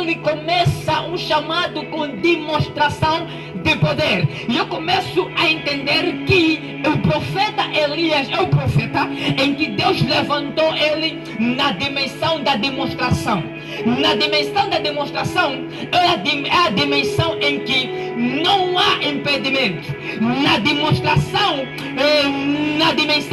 ele começa um chamado com demonstração de poder. E eu começo a entender que o profeta Elias é o profeta em que Deus levantou ele na dimensão da demonstração. Na dimensão da demonstração é a dimensão em que não há impedimento. Na dimensão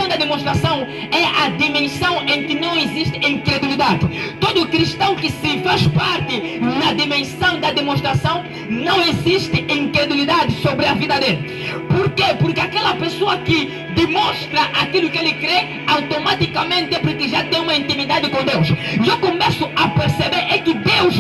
da demonstração é a dimensão em que não existe incredulidade. Todo cristão que se faz parte na dimensão da demonstração, não existe incredulidade sobre a vida dele. Por quê? Porque aquela pessoa que demonstra aquilo que ele crê, automaticamente é porque já tem uma intimidade com Deus. E eu começo a perceber é que Deus,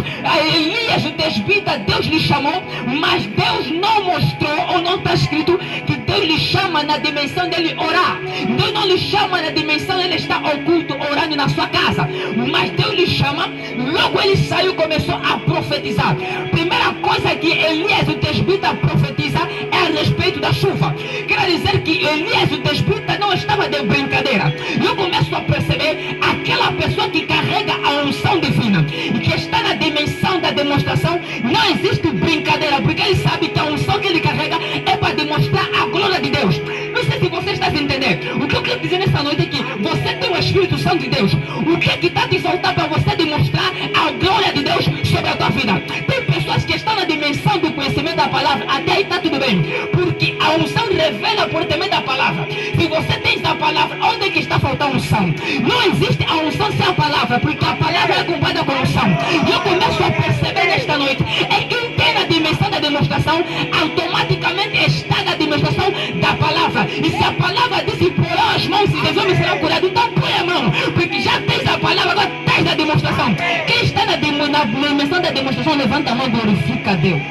Elias o tesbita, Deus lhe chamou, mas Deus não mostrou, ou não está escrito que Deus lhe chama na dimensão dele orar. Deus não lhe chama na dimensão ele está oculto orando na sua casa, mas Deus lhe chama. Logo ele saiu, começou a profetizar. Primeira coisa que Elias o tesbita profetiza é a respeito da chuva. Quer dizer que Elias o tesbita não estava de brincadeira. Eu começo a perceber aquela pessoa que carrega a unção divina e que está na dimensão da demonstração, não existe brincadeira, porque ele sabe que a unção que ele carrega é para demonstrar a glória de Deus. Não sei se você está entendendo. O que eu quero dizer nessa noite é que você tem o Espírito Santo de Deus. O que é que está te faltando para você demonstrar a glória de Deus sobre a tua vida? Tem pessoas que estão na dimensão do conhecimento da palavra, até aí está tudo bem, porque a unção revela por também da palavra. Se você tem essa palavra, onde é que está faltando unção? Não existe a unção sem a palavra, porque a palavra é acompanhada com unção. E eu começo a perceber nesta noite, é quem tem na dimensão da demonstração, automaticamente está na demonstração da palavra. E se a palavra diz impor as mãos, se os homens serão curados, então põe a mão, porque já tens a palavra, agora tens a demonstração. Quem está na dimensão da demonstração, levanta a mão e glorifica a Deus.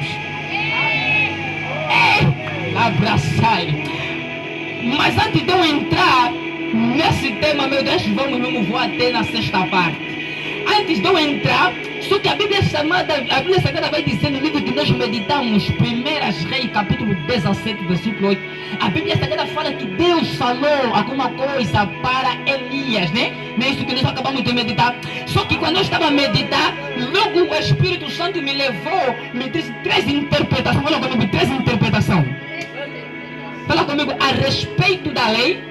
Abraçai. Mas antes de eu entrar nesse tema, meu Deus, vamos voar até na sexta parte. Antes de eu entrar, só que a Bíblia Sagrada vai dizer no livro que nós meditamos, 1 Reis, capítulo 17, versículo 8. A Bíblia Sagrada fala que Deus falou alguma coisa para Elias, né? Não é isso que nós acabamos de meditar. Só que quando eu estava a meditar, logo o Espírito Santo me levou, me disse 3 interpretações. Fala comigo, 3 interpretações. Fala comigo, a respeito da lei,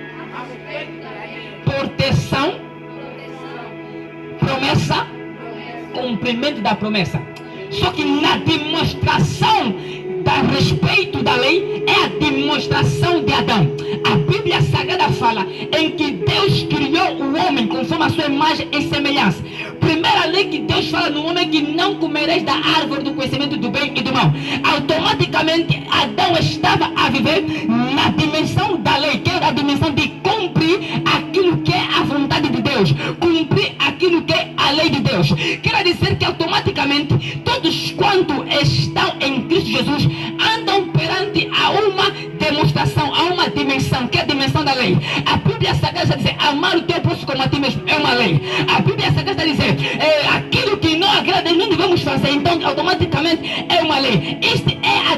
proteção, promessa, cumprimento da promessa. Só que na demonstração a respeito da lei é a demonstração de Adão. A Bíblia Sagrada fala em que Deus criou o homem conforme a sua imagem e semelhança. Primeira lei que Deus fala no homem é que não comereis da árvore do conhecimento do bem e do mal. Automaticamente Adão estava a viver na dimensão da lei, que era a dimensão de cumprir aquilo que é a vontade de Deus, cumprir aquilo que é a lei de Deus. Quer dizer que automaticamente todos quanto estão em Cristo Jesus andam perante a uma demonstração, a uma dimensão, que é a dimensão da lei. A Bíblia Sagrada está dizendo, amar o teu próximo como a ti mesmo, é uma lei. A Bíblia Sagrada está dizendo, aquilo que não agrada não devemos fazer, então automaticamente é uma lei. Esta é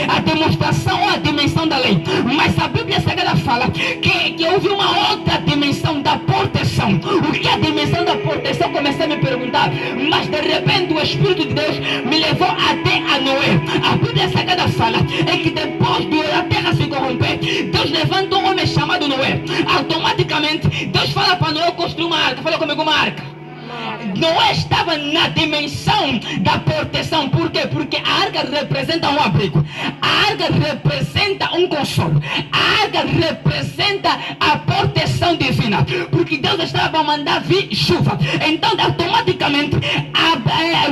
a demonstração ou a dimensão da lei. Mas a Bíblia Sagrada fala que houve uma outra dimensão da proteção. O que é a dimensão da proteção? Comecei a me perguntar, mas de repente o Espírito de Deus me levou até a Noé. A Bíblia Sagrada fala é que depois da terra se corromper, Deus levanta um homem chamado Noé. Automaticamente Deus fala para Noé construir uma arca. Fala comigo, uma arca. Noé estava na dimensão da proteção. Por quê? Porque a arca representa um abrigo, a arca representa um consolo, a arca representa a proteção divina, porque Deus estava a mandar vir chuva. Então automaticamente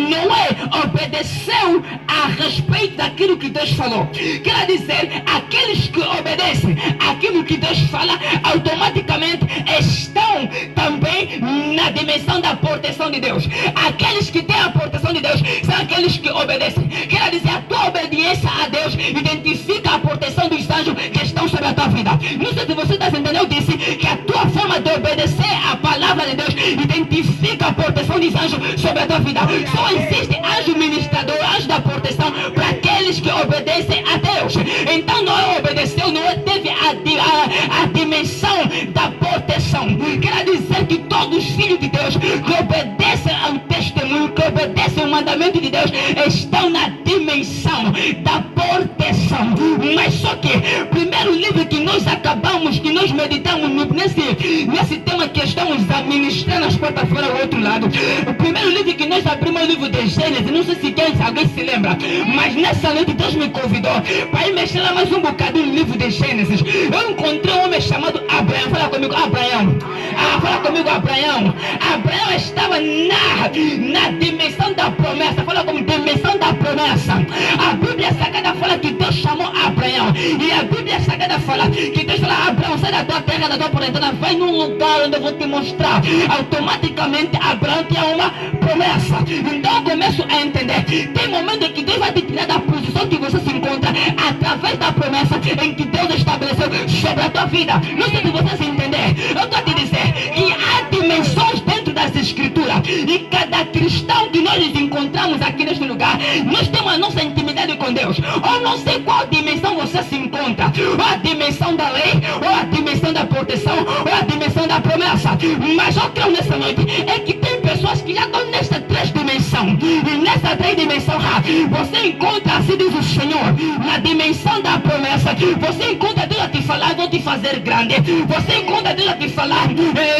Noé obedeceu a respeito daquilo que Deus falou. Quer dizer, aqueles que obedecem aquilo que Deus fala, automaticamente estão também na dimensão da proteção de Deus. Aqueles que têm a proteção de Deus são aqueles que obedecem. Quer dizer, a tua obediência a Deus identifica a proteção dos anjos que estão sobre a tua vida. Não sei se você está entendendo, eu disse que a tua forma de obedecer a palavra de Deus identifica a proteção dos anjos sobre a tua vida. Só existe anjo ministrador, anjo da proteção para aqueles que obedecem a Deus. Então Noé obedeceu, Noé teve a dimensão da proteção. Quer dizer que todos os filhos de Deus que obedecem ao testemunho, que obedecem obedecem o mandamento de Deus estão na dimensão da proteção. Mas só que o primeiro livro que nós acabamos, que nós meditamos nesse tema que estamos administrando nas quarta-feira ao outro lado, o primeiro livro que nós abrimos é o livro de Gênesis. Não sei se alguém se lembra, mas nessa noite Deus me convidou para ir mexer lá mais um bocadinho no livro de Gênesis. Eu encontrei um homem chamado Abraão. Fala comigo, Abraão. Fala comigo, Abraão. Abraão estava na dimensão da promessa. Fala comigo, dimensão da promessa. A Bíblia Sagrada fala que Deus chamou Abraão. E a Bíblia Sagrada fala que Deus fala: Abraão, sai da tua terra, da tua parentela, vai num lugar onde eu vou te mostrar. Automaticamente Abraão tinha uma promessa. Então eu começo a entender. Tem momentos em que Deus vai te tirar da posição que você se encontra através da promessa em que Deus estabeleceu sobre a tua vida. Não sei se você se entender. Eu estou a te dizer que há dimensões dentro das escrituras. E cada cristão que nós nos encontramos aqui neste lugar, nós temos a nossa intimidade com Deus. Ou não sei qual dimensão você se encontra. Ou a dimensão da lei, ou a dimensão da proteção, ou a dimensão da promessa. Mas eu creio nessa noite é que tem pessoas que já estão nessa três dimensão. E nessa três dimensão você encontra, assim diz o Senhor, na dimensão da promessa. Você encontra Deus a te falar: vou te fazer grande. Você encontra Deus a te falar: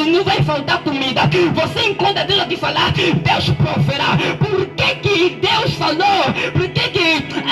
não vai faltar comida. Você encontra Deus a te falar: Deus proverá. Por que Deus falou? Por que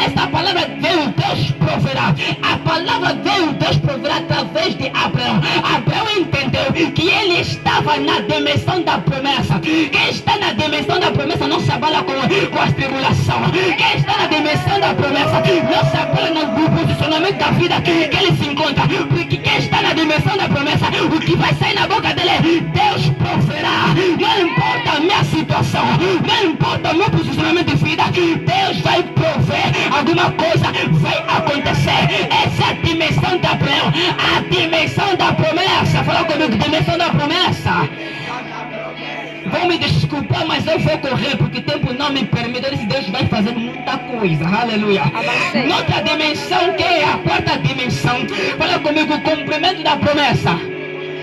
essa palavra veio? Deus proverá. A palavra veio, Deus proverá através de Abraão. Abraão entendeu que ele estava na dimensão da promessa. Quem está na dimensão da promessa não se abala com as tribulações. Quem está na dimensão da promessa não se abala no posicionamento da vida que ele se encontra. Porque quem está na dimensão da promessa, o que vai sair na boca dele é: Deus proverá. Não importa a minha situação, não importa o meu posicionamento de vida, Deus vai prover. Alguma coisa vai acontecer. Essa é a dimensão da Abraão, a dimensão da promessa. Fala comigo, dimensão da promessa. Vão me desculpar, mas eu vou correr porque o tempo não me permite. Esse Deus vai fazer muita coisa, aleluia. Outra dimensão, que é a quarta dimensão. Fala comigo, o cumprimento da promessa.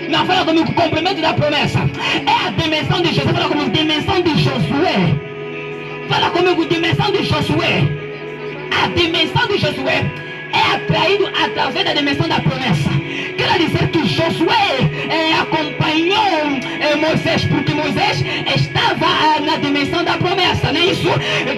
Não, fala comigo, o cumprimento da promessa. É a dimensão de Jesus. Fala comigo, dimensão de Josué. Fala comigo, dimensão de Josué. A dimensão de Josué é atraído através da dimensão da promessa. Quer dizer que Josué acompanhou Moisés, porque Moisés estava na dimensão da promessa, não é isso?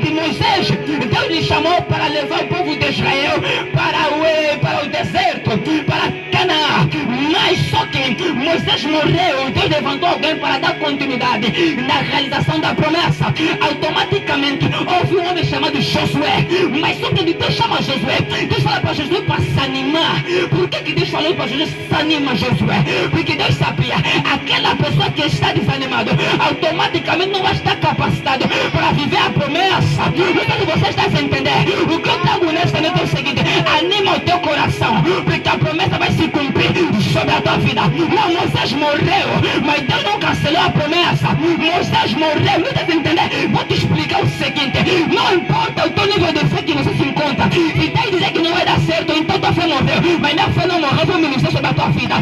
De Moisés, Deus lhe chamou para levar o povo de Israel para o deserto, para Canaã. Mas só que Moisés morreu, Deus levantou alguém para dar continuidade na realização da promessa. Automaticamente houve um homem chamado Josué. Mas só que Deus chama Josué, Deus fala para Josué para se animar. Por que Deus falou para Josué: se anima, Josué? Porque Deus sabia, aquela pessoa que está desanimada automaticamente não vai estar capacitado para viver a promessa. Então você está a entender? O que eu trago nessa noite é o seguinte: anima o teu coração, porque a promessa vai se cumprir sobre a tua vida. Não, Moisés morreu, mas Deus não cancelou a promessa. Moisés morreu, não está a entender? Vou te explicar o seguinte: não importa o teu nível de fé que você se encontra. Se Deus dizer que não vai dar certo, então tua fé morreu. Mas minha fé não morreu, vou ministrar sobre a tua vida.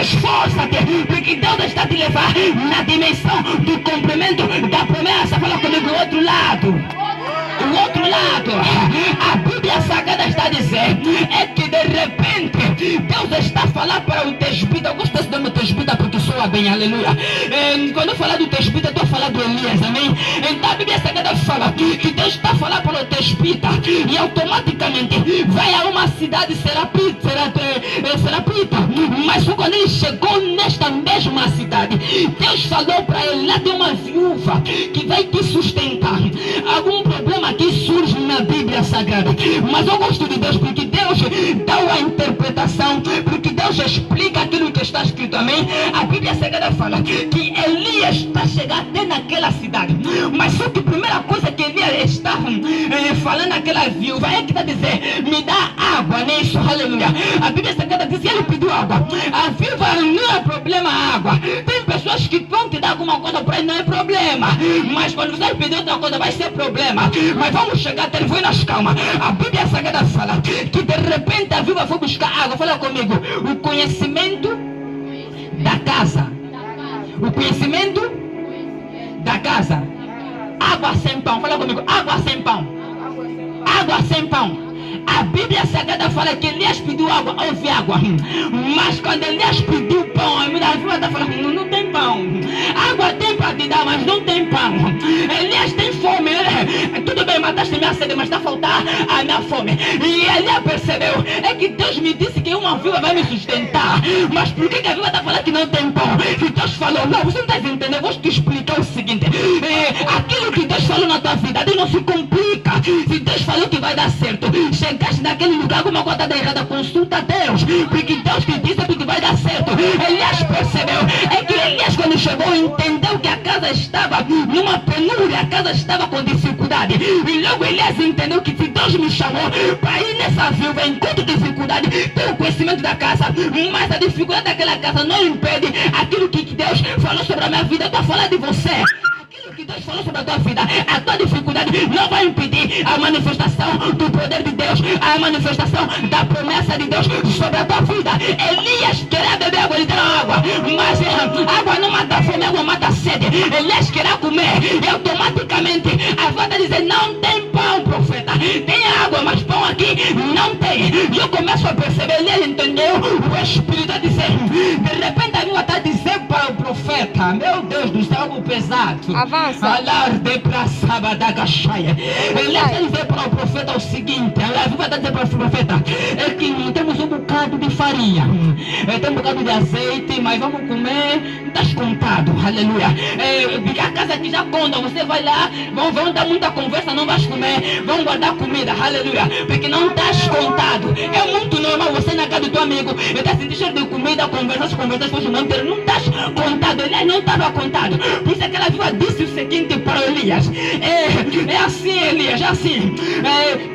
Esforça-te, porque Deus está a te levar na dimensão do cumprimento da promessa. Fala comigo, o outro lado. O outro lado, a Bíblia Sagrada está a dizer é que de repente Deus está a falar para o tesbita. Eu gosto desse nome tesbita porque soa bem, aleluia. Quando eu falar do tesbita, eu estou a falar do Elias, amém? Então a Bíblia Sagrada fala que Deus está a falar para o tesbita e automaticamente vai a uma cidade serapita. Mas quando ele chegou nesta mesma cidade, Deus falou para ele: lá tem uma viúva que vai te sustentar. Algum problema aqui surge na Bíblia Sagrada, mas eu gosto de Deus porque Deus dá a interpretação, porque Deus explica aquilo que está escrito, amém? A Bíblia Sagrada fala que Elias está chegando até naquela cidade, mas só que a primeira coisa que Elias está falando àquela viúva é que está dizendo: me dá água, não é isso? Aleluia. A Bíblia Sagrada diz que ele pediu água. A viúva não é problema a água. Tem pessoas que vão te dar alguma coisa para ele, não é problema, mas quando você pedir outra coisa vai ser problema. Mas vamos chegar até ele, foi nas calmas. A Bíblia Sagrada fala que de repente a viúva foi buscar água. Fala comigo, o conhecimento da casa. O conhecimento da casa. água sem pão. Fala comigo, água sem pão. Água sem pão. A Bíblia Sagrada fala que Elias pediu água, houve água. Mas quando Elias pediu pão, a Bíblia está falando, não tem pão. Água tem para te dar, mas não tem pão. Elias tem fome. Tudo bem, mataste minha sede, mas está a faltar a minha fome. E Elias percebeu, é que Deus me disse que uma viúva vai me sustentar. Mas por que a viúva está falando que não tem pão? Se Deus falou, não, você não está entendendo. Eu vou te explicar o seguinte. Aquilo que Deus falou na tua vida, Deus não se complica. Se Deus falou que vai dar certo, chegaste naquele lugar com uma coisa errada, consulta Deus, porque Deus te disse que vai dar certo. Elias percebeu, é que Elias quando chegou entendeu que a casa estava numa penúria, a casa estava com dificuldade, e logo Elias entendeu que se Deus me chamou para ir nessa viúva enquanto dificuldade, ter o conhecimento da casa, mas a dificuldade daquela casa não impede aquilo que Deus falou sobre a minha vida. Eu estou falando de você. Que Deus falou sobre a tua vida, a tua dificuldade não vai impedir a manifestação do poder de Deus, a manifestação da promessa de Deus sobre a tua vida. Elias queria beber água, ele deu água, mas água não mata a fome, água mata a sede. Elias queria comer e automaticamente a voz está dizendo, não tem pão, profeta, tem água, mas pão aqui não tem. E eu começo a perceber, Elias entendeu, o Espírito está dizendo, de repente a viúva está dizendo para o profeta, meu Deus do céu, algo pesado. Alarde para Sabadagachaia. Ele vai dizer para o profeta o seguinte: a viúva vai dizer para o profeta: é que temos um bocado de farinha, tem um bocado de azeite, mas vamos comer, está contado, aleluia. A casa aqui já conta, você vai lá, vão dar muita conversa, não vais comer, vão guardar comida, aleluia, porque não está contado. É muito normal você na casa do teu amigo, ele está sentindo cheiro de comida, as conversas, não está contado, ele não estava contado. Por isso aquela viúva disse o seguinte para Elias: é assim, Elias, é assim,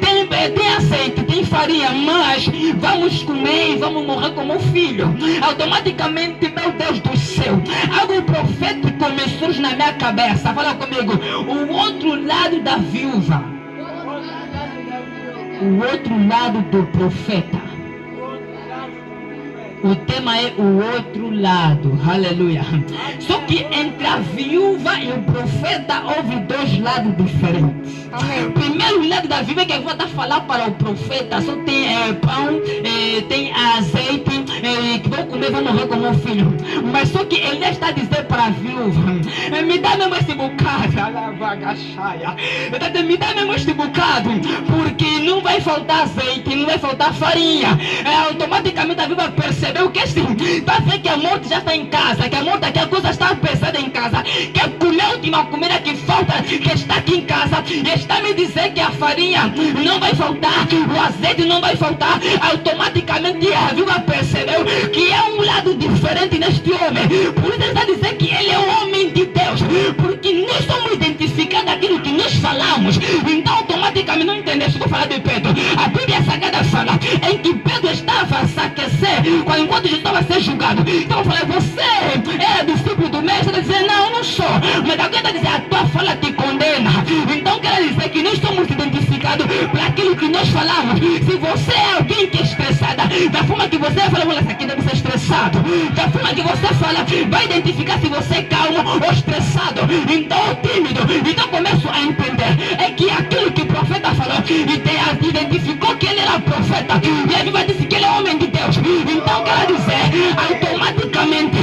tem azeite, tem farinha, mas vamos comer e vamos morrer como filho. Automaticamente, meu Deus do céu, algo profético começou na minha cabeça. Fala comigo, o outro lado da viúva, o outro lado do profeta. O tema é o outro lado, aleluia. Só que entre a viúva e o profeta houve dois lados diferentes. Amém. Primeiro lado da viúva é que a viúva está falando para o profeta, só tem pão, tem azeite, que vão comer, vão morrer como um filho. Mas só que ele está a dizer para a viúva: me dá mesmo esse bocado, me dá mesmo este bocado, porque não vai faltar azeite, não vai faltar farinha. Automaticamente a viúva percebe o que assim, está vendo que a morte já está em casa, que a morte aqui, a coisa está pesada em casa, que a última comida que falta, que está aqui em casa, e está me dizendo que a farinha não vai faltar, o azeite não vai faltar. Automaticamente a viúva percebeu que é um lado diferente neste homem. Por isso ele está dizendo que ele é um homem de Deus, porque nós somos identificados daquilo que nós falamos. Então automaticamente, não entendeste, vou falar de Pedro. A Bíblia Sagrada fala em que Pedro estava a se aquecer enquanto Jesus estava a ser julgado. Então eu falei: você era discípulo do mestre? Ele dizia: não, eu não sou. Mas alguém está dizendo: a tua fala te condena. Então quer dizer que nós somos identificados por aquilo que nós falamos. Se você é alguém que é estressada, da forma que você fala, olha, essa aqui deve ser estressado. Da forma que você fala, vai identificar se você é calmo ou estressado. Então tímido. Então começo a entender, é que aquilo que o profeta falou, e identificou que ele era profeta, e a Bíblia disse que ele é homem de Deus. Então quer dizer, automaticamente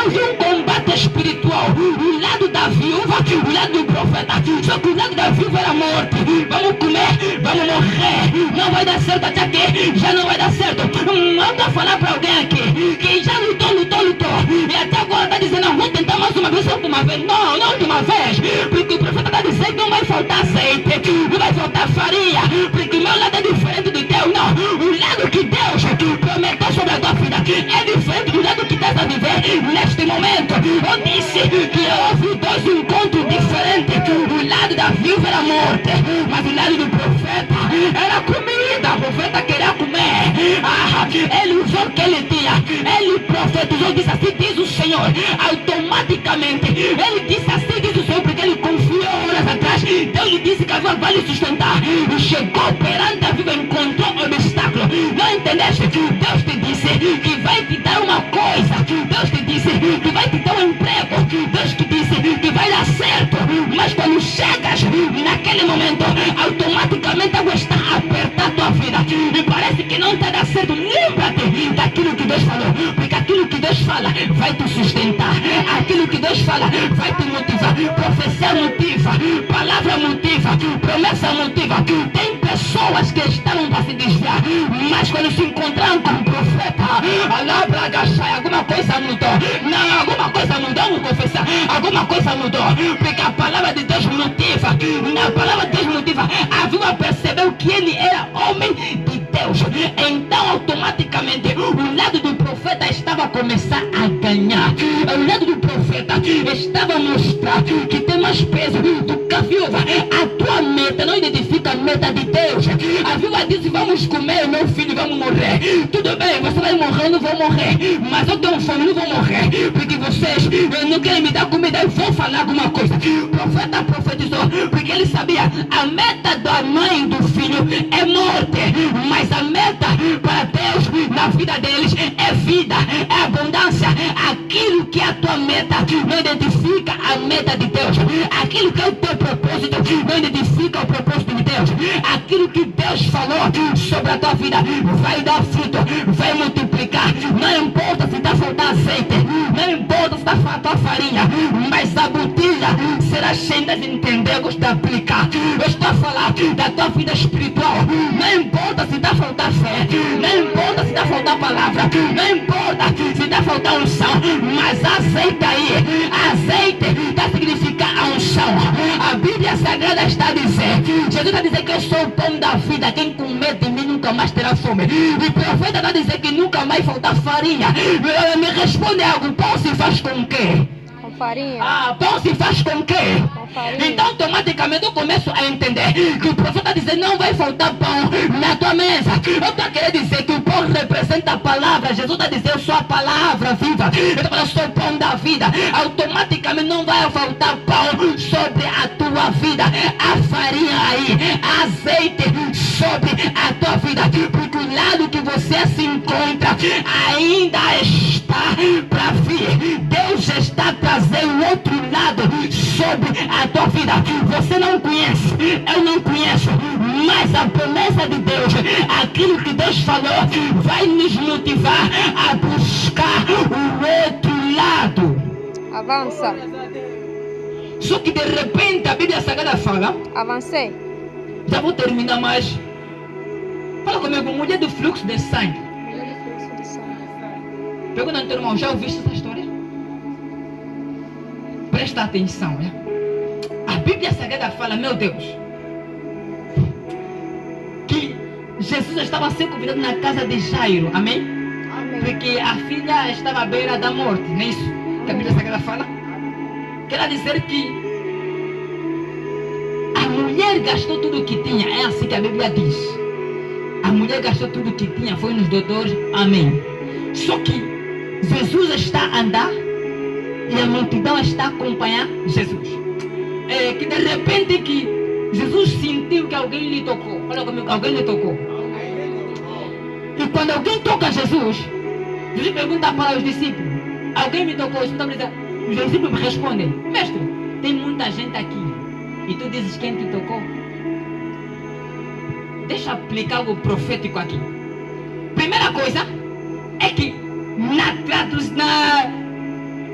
houve um combate espiritual. O lado da viúva, o lado do profeta. Só que o lado da viúva era morte. Vamos comer, vamos morrer, não vai dar certo até aqui, já não vai dar certo. Não estou falando para alguém aqui que já lutou, e até agora está dizendo: não, vou tentar mais uma vez, última vez. Não, não última vez, porque o profeta está dizendo que não vai faltar azeite, não vai faltar farinha, porque o meu lado é diferente do teu. Não, o lado que Deus prometeu sobre a tua vida é diferente do lado que estás a viver neste momento. Eu disse que houve dois encontros diferentes. O lado da viúva era morte, mas o lado do profeta era comida. O profeta queria comer. Ele usou o que ele tinha, ele profetizou, disse: assim diz o Senhor. Automaticamente ele disse: assim diz o Senhor, porque ele confiou horas atrás. Deus lhe disse que a viúva vai lhe sustentar, e chegou perante a viúva, encontrou um obstáculo. Não entendeste? Deus te disse que vai te dar uma coisa, Deus te disse que vai te dar um emprego, Deus te disse que vai dar certo, Mas quando chegas naquele momento, automaticamente a água está a apertar a tua vida. E parece que não está dando certo. Lembra-te daquilo que Deus falou. Porque aquilo que Deus fala vai te sustentar. Aquilo que Deus fala vai te motivar. Profecia motiva. Palavra motiva. Promessa motiva. Tem pessoas que estavam para se desviar. Mas quando se encontraram com o profeta, alguma coisa mudou. Não, alguma coisa mudou, vou confessar. Alguma coisa mudou. Porque a palavra de Deus motiva. Na palavra de Deus motiva. A viúva percebeu que ele era homem de Deus. Então automaticamente o lado do profeta estava a começar a ganhar. O lado do profeta estava a mostrar que tem mais peso do que a viúva. A tua meta não identifica a meta de Deus. A viúva disse: vamos comer, meu filho, vamos morrer. Tudo bem, você vai morrer, eu não vou morrer. Mas eu tenho fome, não vou morrer. Porque vocês não querem me dar comida, eu vou falar alguma coisa. O profeta profetizou, porque ele sabia a meta da mãe do filho é morte. Mas a meta para Deus na vida deles é vida, é abundância. Aquilo que é a tua meta não identifica a meta de Deus. Aquilo que é o teu propósito não identifica o propósito de Deus. Aquilo que Deus falou sobre a tua vida vai dar fruto, vai multiplicar. Não importa se está faltando azeite, não importa se está faltando farinha, mas a botija será cheia de entender, gosto de aplicar. Eu estou a falar da tua vida espiritual. Não importa se está faltando fé, não importa se está faltando palavra, não importa se está faltando unção, mas azeite aí. Azeite está a significar a unção. A Bíblia Sagrada está a dizer, Jesus está a dizer que eu sou o pão da vida. Quem comer de mim nunca mais terá fome. E o profeta está a dizer que nunca mais falta farinha. Me responde algo: pão se faz com o quê? Com farinha. Pão se faz com o quê? Com farinha. Então automaticamente eu começo a entender que o profeta diz: não vai faltar pão na tua mesa. Eu estou a querer dizer que o pão representa a palavra. Jesus está a dizer: eu sou a palavra viva. Eu sou o pão da vida. Automaticamente não vai faltar pão sobre a tua vida. A farinha aí, azeite sobre a tua vida. Porque o lado que você se encontra ainda está para vir. Deus está trazendo outro lado sobre a tua vida. Você não conhece, eu não conheço, mas a promessa de Deus, aquilo que Deus falou, vai nos motivar a buscar o outro lado. Avança. Só que de repente a Bíblia Sagrada fala, Avancei. já vou terminar mais. Fala comigo: mulher do fluxo de sangue. Pergunta no teu irmão: já ouviste essa história? Presta atenção, né? A Bíblia Sagrada fala, meu Deus, que Jesus estava sendo convidado na casa de Jairo, amém? Amém. Porque a filha estava à beira da morte, não é isso que a Bíblia Sagrada fala? Quer dizer que a mulher gastou tudo o que tinha, é assim que a Bíblia diz. A mulher gastou tudo o que tinha, foi nos doutores, amém. Só que Jesus está a andar e a multidão está a acompanhar Jesus. Que de repente que Jesus sentiu que alguém lhe tocou. Olha comigo, alguém lhe tocou. E quando alguém toca Jesus, Jesus pergunta para os discípulos: alguém me tocou? Os discípulos respondem: mestre, tem muita gente aqui e tu dizes quem te tocou. Deixa eu aplicar algo profético aqui. Primeira coisa é que na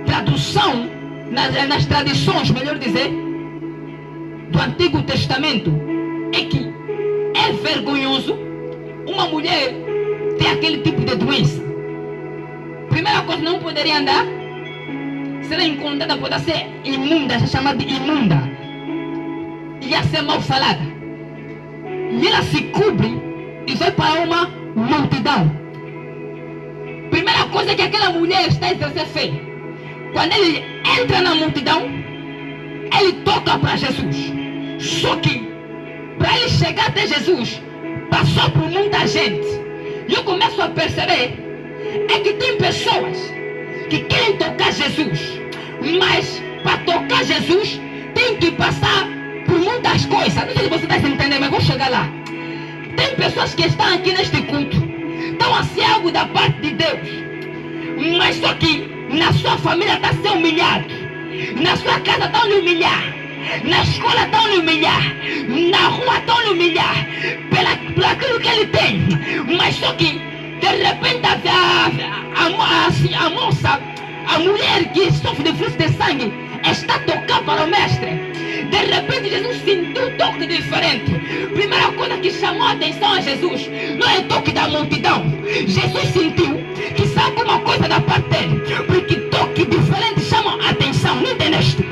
tradução, nas tradições, melhor dizer, do Antigo Testamento, é que é vergonhoso uma mulher ter aquele tipo de doença. Primeira coisa, não poderia andar, será encontrada, pode ser imunda, se chama de imunda, ia ser mal falada. E ela se cobre e vai para uma multidão. Primeira coisa é que aquela mulher está a exercer fé. Quando ele entra na multidão, ele toca para Jesus. Só que para ele chegar até Jesus, passou por muita gente. E eu começo a perceber que tem pessoas que querem tocar Jesus, mas para tocar Jesus tem que passar por muitas coisas. Não sei se você está entendendo, mas vou chegar lá. Tem pessoas que estão aqui neste culto, estão a ser algo da parte de Deus, mas só que na sua família está a ser humilhado, na sua casa estão a lhe humilhar, Na escola estão lhe humilhar, na rua estão lhe humilhar, por aquilo que ele tem. Mas só que, de repente, a moça, a mulher que sofre de fluxo de sangue, está a tocar para o mestre. De repente Jesus sentiu um toque diferente. Primeira coisa que chamou a atenção a Jesus não é o toque da multidão. Jesus sentiu que sabe alguma coisa da parte dele, porque toque diferente chama a atenção. Não entendeste?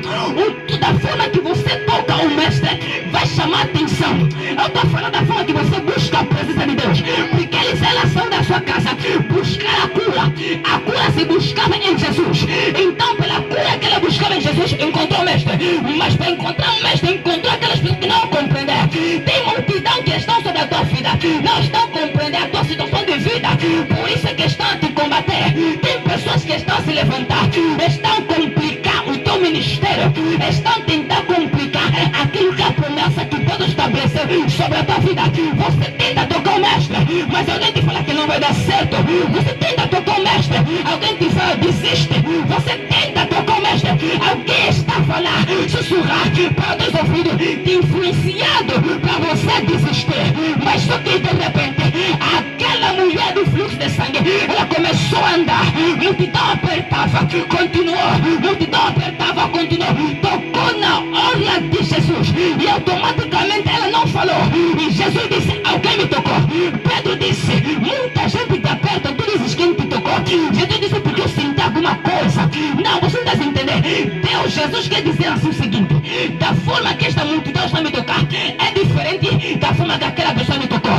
Da forma que você toca o mestre vai chamar a atenção. Eu estou falando da forma que você busca a presença de Deus, porque eles são da sua casa buscar a cura se buscava em Jesus. Então pela cura que ela buscava em Jesus, encontrou o mestre. Mas para encontrar o mestre, encontrou aquelas pessoas que não compreendem. Tem multidão que estão sobre a tua vida, não estão compreendendo a tua situação de vida, por isso é que estão a te combater. Tem pessoas que estão a se levantar, estão a complicar o teu ministério, estão a tentar complicar aquilo que a promessa que Deus estabeleceu sobre a tua vida. Você tenta tocar o mestre, mas alguém te fala que não vai dar certo. Você tenta tocar o mestre, alguém te fala desiste. Você tenta tocar o mestre, alguém está a falar, sussurrar para o teu ouvido, te influenciado para você desistir. Mas só que de repente aquela mulher do fluxo de sangue, ela começou a andar, multidão apertava, continuou, multidão apertava, continuou, tocou na orla de Jesus e automaticamente ela não falou. E Jesus disse, alguém me tocou. Pedro disse, muita gente te aperta, tu dizes quem te tocou. Jesus disse, porque eu senti alguma coisa. Não, você não está entendendo. Deus, Jesus quer dizer assim o seguinte, da forma que esta multidão está me tocar é diferente da forma que aquela pessoa me tocou.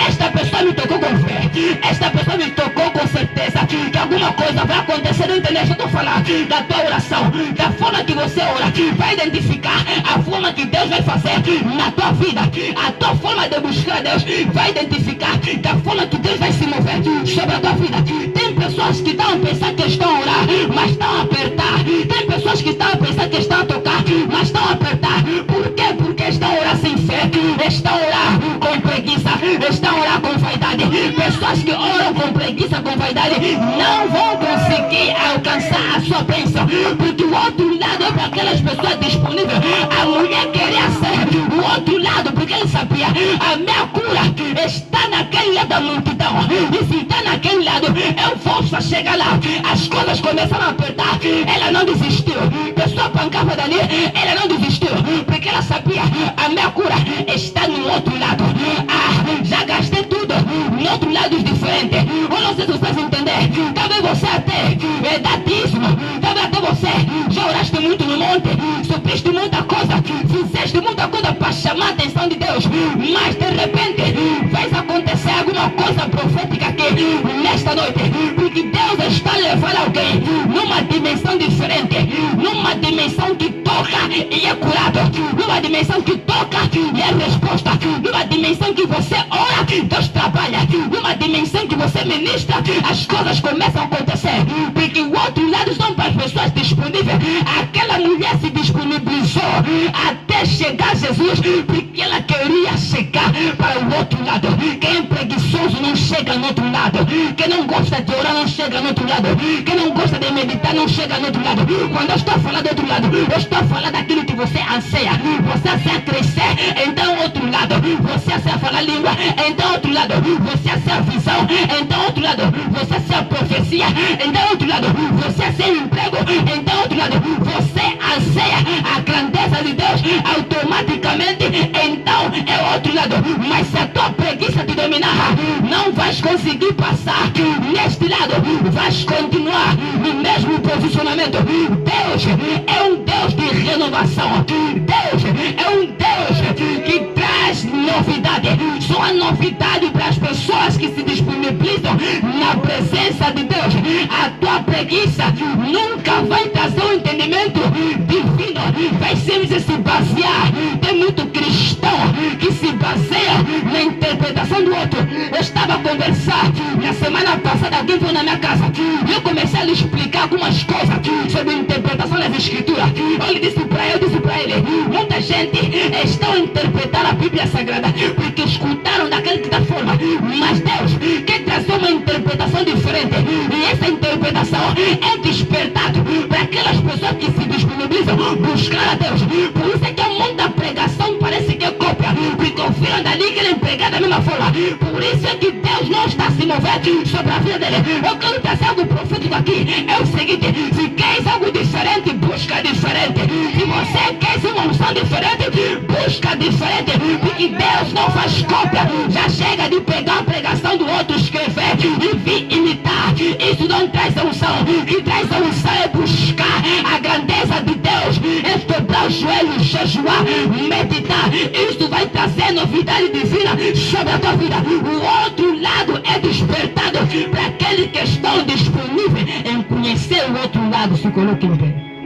Esta pessoa me tocou com fé, esta pessoa me tocou com certeza que alguma coisa vai acontecer. Não entendeu? Eu estou falando da tua oração, da forma que você ora, vai identificar a forma que Deus vai fazer na tua vida. A tua forma de buscar Deus vai identificar da forma que Deus vai se mover sobre a tua vida. Tem pessoas que estão a pensar que estão a orar, mas estão a apertar. Tem pessoas que estão a pensar que estão a tocar, mas estão a apertar. Por quê? Porque estão a orar sem fé, estão a orar com preguiça, estão a orar com vaidade. Pessoas que oram com preguiça, com vaidade, não vão conseguir alcançar a sua bênção, porque o outro lado é para aquelas pessoas disponíveis. A mulher queria ser o outro lado, porque ele sabia, a minha cura está naquele lado da multidão, e se está naquele lado, eu vou chegar lá. As coisas começaram a apertar, ela não desistiu. Pessoa pancava dali, ela não desistiu, porque ela sabia, a minha cura está no outro lado. Já gastei tudo no outro lado diferente. Eu não sei se vocês entendem. Talvez você até dá dízimo, talvez até você já oraste muito no monte, supiste muita coisa, fizeste muita coisa para chamar a atenção de Deus, mas de repente vai acontecer alguma coisa profética aqui nesta noite, porque Deus está levando alguém numa dimensão diferente, numa dimensão que toca e é curado, numa dimensão que toca e é resposta, numa dimensão que você ora, Deus trabalha, numa dimensão que você ministra, as coisas começam a acontecer, porque o outro lado são para as pessoas disponíveis. Aquela mulher se disponibilizou até chegar a Jesus, porque ela queria chegar para o outro lado. Quem é preguiçoso não chega no outro lado, quem não gosta de orar não chega no outro lado, quem não gosta de meditar não chega no outro lado. Quando eu estou a falar do outro lado, eu estou a falar daquilo que você anseia. Você anseia crescer, então outro lado. Você anseia falar língua, então outro lado. Você anseia visão, então outro lado. Você anseia profecia, então outro lado. Você anseia emprego, então outro lado. Você anseia a grandeza de Deus, automaticamente, então é outro lado. Mas se a tua preguiça te dominar, não vais conseguir passar neste lado, vais continuar no mesmo posicionamento. Deus é um Deus de renovação. Deus é um Deus que traz novidade. Só a novidade para as pessoas que se disponibilizam na presença de Deus. A tua preguiça nunca vai trazer um entendimento divino, vai sempre se basear. Tem muito cristão que se baseia na interpretação do outro. Eu estava a conversar na semana passada, alguém foi na minha casa e eu comecei a lhe explicar algumas coisas sobre a interpretação das escrituras. Eu lhe disse para ele, muita gente está a interpretar a Bíblia Sagrada porque escutaram daquela que da forma, mas Deus quer trazer uma interpretação diferente, e essa interpretação é despertado para aquelas pessoas que se disponibilizam buscar a Deus. Por isso é que viver da mesma forma. Por isso é que Deus não está se movendo sobre a vida dele. Eu quero trazer algo profético aqui. É o seguinte: se queres algo diferente, busca diferente. Se você quer uma unção diferente, busca diferente. Porque Deus não faz cópia. Já chega de pegar a pregação do outro, escrever e vir imitar. Isso não traz a unção. O que traz a unção é buscar a grandeza de Deus, é dobrar os joelhos, jejuar, meditar. Isso vai trazer novidade divina sobre a tua vida. O outro lado é despertado para aquele que estão disponível em conhecer o outro lado. Se coloque em pé.